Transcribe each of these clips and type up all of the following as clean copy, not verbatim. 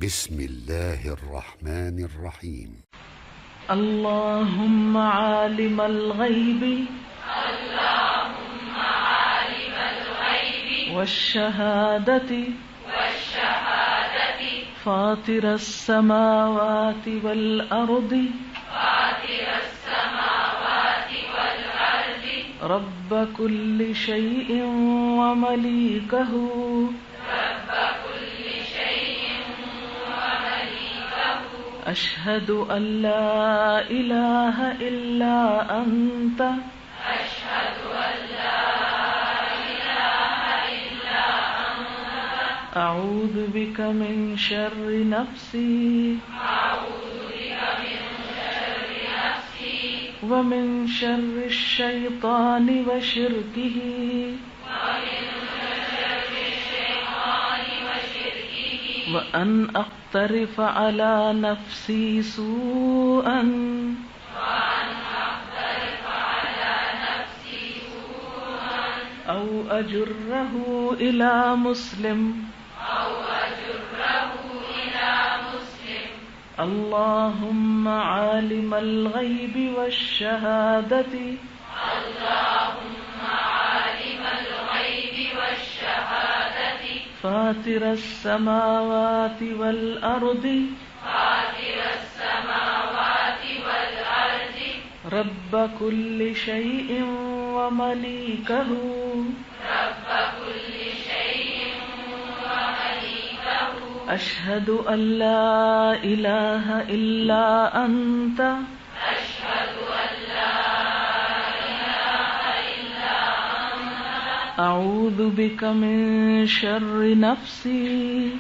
بسم الله الرحمن الرحيم. اللهم عالم الغيب والشهادة فاطر السماوات والأرض رب كل شيء ومليكه أشهد أن لا إله إلا أنت أعوذ بك من شر نفسي ومن شر الشيطان وشركه وأن أقترف على نفسي سوءا أو أجره إلى مسلم اللهم عالم الغيب والشهادة فاطر السماوات والأرض رب كل شيء ومليكه أشهد أن لا إله إلا أنت أعوذ بك من شر نفسي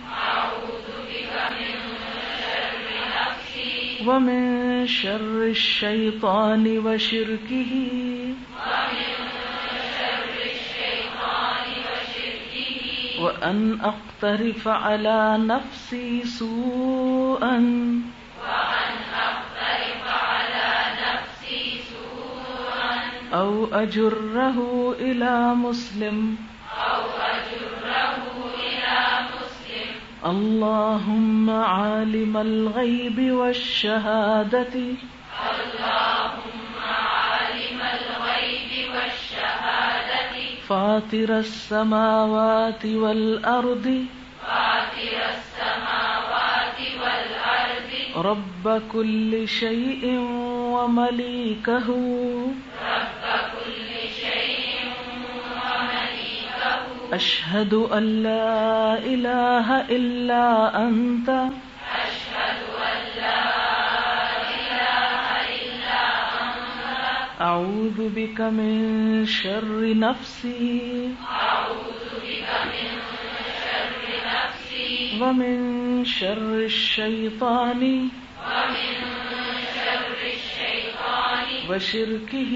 ومن شر الشيطان وشركه وأن أقترف على نفسي سوءا أو أجره إلى مسلم اللهم عالم الغيب والشهادة فاطر السماوات والأرض رب كل شيء ومليكه أشهد أن لا إله إلا أنت أعوذ بك من شر نفسي ومن شر الشيطان وشركه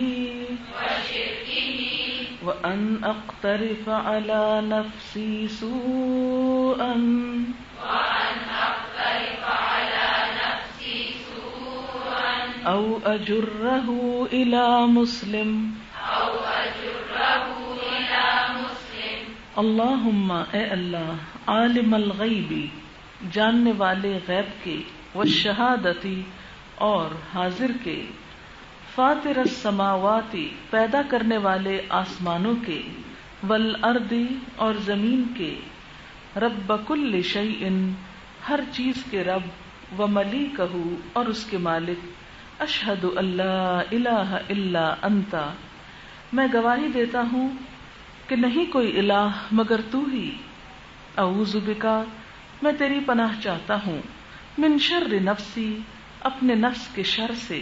وأن أقترف على نفسي سوءا أو أجره إلى مسلم اللہم اے اللہ عالم الغیبی جاننے والے غیب کے والشہادتی اور حاضر کے فاطر السماواتی پیدا کرنے والے آسمانوں کے والارضی اور زمین کے رب کل شیء ہر چیز کے رب وملیکہ اور اس کے مالک اشہد ان لا الہ الا انت میں گواہی دیتا ہوں کہ نہیں کوئی الہ مگر تو ہی اعوذ بکا میں تیری پناہ چاہتا ہوں من شر نفسی اپنے نفس کے شر سے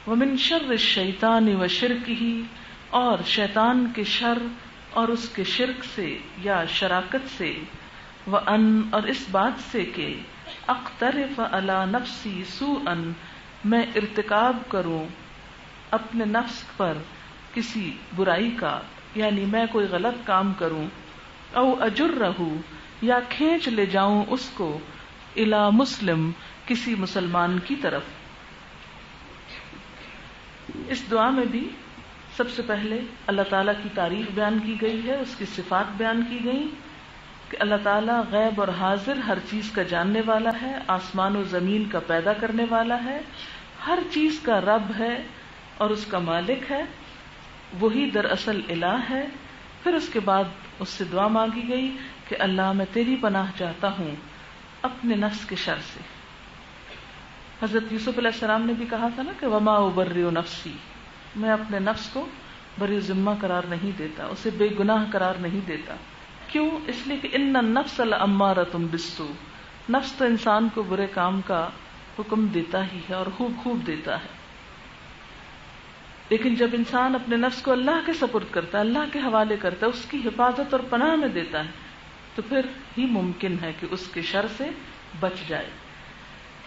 ومن شر الشیطان وشرکہ اور شیطان کے شر اور اس کے شرک سے یا شراکت سے وان اور اس بات سے کہ اقترف علی نفسی سوءا میں ارتکاب کروں اپنے نفس پر کسی برائی کا یعنی میں کوئی غلط کام کروں او اجرہ یا کھینچ لے جاؤں اس کو الی مسلم کسی مسلمان کی طرف. اس دعا میں بھی سب سے پہلے اللہ تعالیٰ کی تعریف بیان کی گئی ہے، اس کی صفات بیان کی گئی کہ اللہ تعالیٰ غیب اور حاضر ہر چیز کا جاننے والا ہے، آسمان و زمین کا پیدا کرنے والا ہے، ہر چیز کا رب ہے اور اس کا مالک ہے، وہی دراصل الہ ہے۔ پھر اس کے بعد اس سے دعا مانگی گئی کہ اللہ میں تیری پناہ چاہتا ہوں اپنے نفس کے شر سے۔ حضرت یوسف علیہ السلام نے بھی کہا تھا نا کہ وما ابرئ نفسی، میں اپنے نفس کو بری ذمہ قرار نہیں دیتا، اسے بے گناہ قرار نہیں دیتا۔ کیوں؟ اس لیے کہ ان النفس لامارۃ بالسوء، نفس تو انسان کو برے کام کا حکم دیتا ہی ہے اور خوب دیتا ہے، لیکن جب انسان اپنے نفس کو اللہ کے سپرد کرتا ہے، اللہ کے حوالے کرتا ہے، اس کی حفاظت اور پناہ میں دیتا ہے، تو پھر ہی ممکن ہے کہ اس کے شر سے بچ جائے۔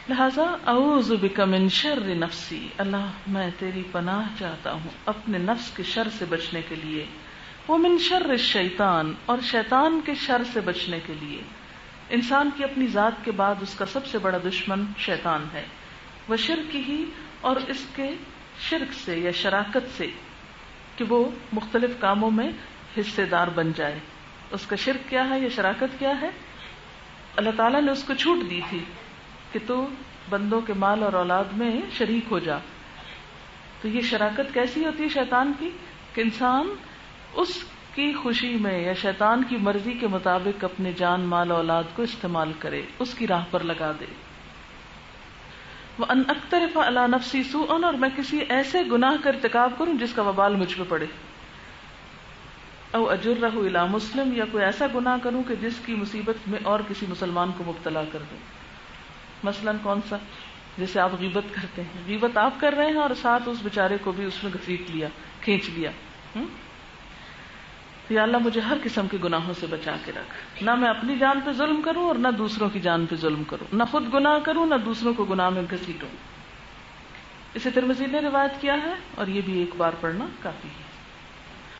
لہذا اعوذ بک من شر نفسی، اللہ میں تیری پناہ چاہتا ہوں اپنے نفس کے شر سے بچنے کے لیے، ومن شر الشیطان، اور شیطان کے شر سے بچنے کے لیے۔ انسان کی اپنی ذات کے بعد اس کا سب سے بڑا دشمن شیطان ہے، وشرکہ، اور اس کے شرک سے یا شراکت سے، کہ وہ مختلف کاموں میں حصے دار بن جائے۔ اس کا شرک کیا ہے یا شراکت کیا ہے؟ اللہ تعالیٰ نے اس کو چھوٹ دی تھی کہ تو بندوں کے مال اور اولاد میں شریک ہو جا۔ تو یہ شراکت کیسی ہوتی ہے شیطان کی؟ کہ انسان اس کی خوشی میں یا شیطان کی مرضی کے مطابق اپنے جان مال اولاد کو استعمال کرے، اس کی راہ پر لگا دے۔ وَأَنْ أَقْتَرِفَ عَلَى نَفْسِي سُوءًا، اور میں کسی ایسے گناہ کا ارتکاب کروں جس کا وبال مجھ پہ پڑے، او اجرہ الی مسلم، یا کوئی ایسا گناہ کروں کہ جس کی مصیبت میں اور کسی مسلمان کو مبتلا کر دوں۔ مثلاً کون سا؟ جیسے آپ غیبت کرتے ہیں، غیبت آپ کر رہے ہیں اور ساتھ اس بیچارے کو بھی اس میں گھسیٹ لیا، کھینچ لیا۔ تو یا اللہ مجھے ہر قسم کے گناہوں سے بچا کے رکھ، نہ میں اپنی جان پہ ظلم کروں اور نہ دوسروں کی جان پہ ظلم کروں، نہ خود گناہ کروں نہ دوسروں کو گناہ میں گھسیٹوں۔ اسے ترمذی نے روایت کیا ہے اور یہ بھی ایک بار پڑھنا کافی ہے۔